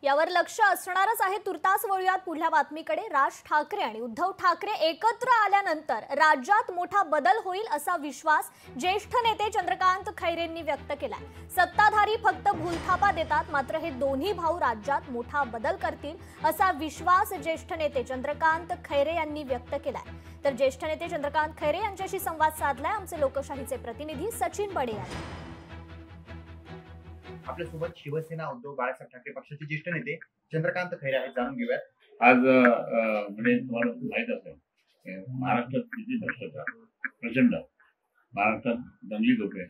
यावर लक्ष असणारच आहे। तुर्तास वळूयात पुढल्या बातमीकडे। राज ठाकरे आणि उद्धव ठाकरे एकत्र आल्यानंतर राज्यात मोठा बदल होईल असा विश्वास ज्येष्ठ नेते चंद्रकांत खैरेंनी व्यक्त केलाय। सत्ताधारी फक्त भूलथापा देतात, मात्र हे दोन्ही भाऊ राज्यात मोठा बदल करतील असा विश्वास ज्येष्ठ नेते चंद्रकांत खैरे यांनी व्यक्त केलाय। तर ज्येष्ठ नेते चंद्रकांत खैरे यांच्याशी संवाद साधलाय आमचे लोकशाहीचे प्रतिनिधी सचिन बडे यांनी। आपल्यासोबत शिवसेना उद्धव बाळासाहेब ठाकरे पक्षाचे ज्येष्ठ नेते चंद्रकांत खैरे आहेत, जाणून घेऊयात। आज म्हणजे तुम्हाला माहित असेल महाराष्ट्रात किती भ्रष्टाचार प्रचंड, महाराष्ट्रात दंगली धोके,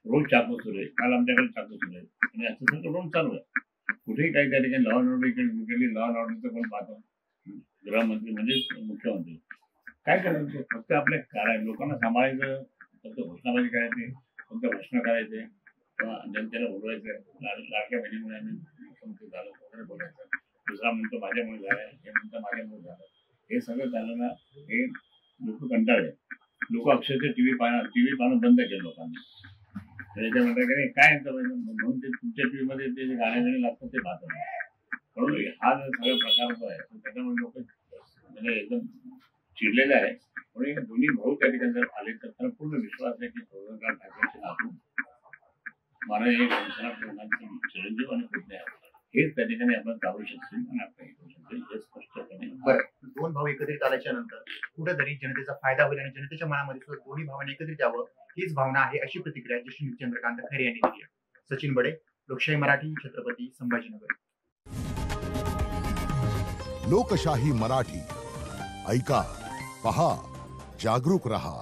रोज चाकू सुरू आहे। काल आमच्याकडे चाकू सुरू आहे आणि असं सगळं रोज चालू आहे। कुठेही काही त्या ठिकाणी लॉ अँड ऑर्डर इकडे लॉ अँड ऑर्डरचं पण पाहतो गृहमंत्री म्हणजे मुख्यमंत्री काय करायचं, फक्त आपल्या काय लोकांना सांभाळायचं, फक्त घोषणाबाजी करायची, फक्त भाषण करायचे किंवा जनतेला बोलवायचं, लाडक्या बहिणीमुळे आम्ही मुख्यमंत्री झालो वगैरे बोलायचं, दुसरा म्हणतो माझ्यामुळे झालंय, हे म्हणतं माझ्यामुळे झालं, हे सगळं झालं ना, हे लोक कंटाळले। लोक अक्षरशः टीव्ही पाहणं बंद केलं लोकांनी। त्याच्या म्हणतात की काय म्हणून ते तुमच्या टीव्ही मध्ये ते जे गाणे लागतात ते पाहतात, म्हणून हा जर सगळा प्रकार जो आहे त्याच्यामुळे लोक म्हणजे एकदम चिडलेले आहे। म्हणून दोन्ही भाऊ त्या ठिकाणी जर आले तर त्यांना पूर्ण विश्वास आहे की चंद्रकांत ठाकरेंचे नातू मला एक चिरंजीव आणि पुतणे हेच त्या ठिकाणी आपण चालू शकतील आणि आपण करू शकतील हे स्पष्टपणे। बरं, दोन भाऊ एकत्रित आल्याच्या नंतर कुठेतरी जनतेचा फायदा होईल आणि जनतेच्या मनामध्ये सुद्धा दोन्ही भावांनी एकत्रित यावं हीच भावना आहे, अशी प्रतिक्रिया ज्येष्ठ नेते चंद्रकांत खैरे यांनी दिली आहे। सचिन बडे, लोकशाही मराठी, छत्रपती संभाजीनगर। लोकशाही मराठी ऐका, पहा, जागरूक रहा।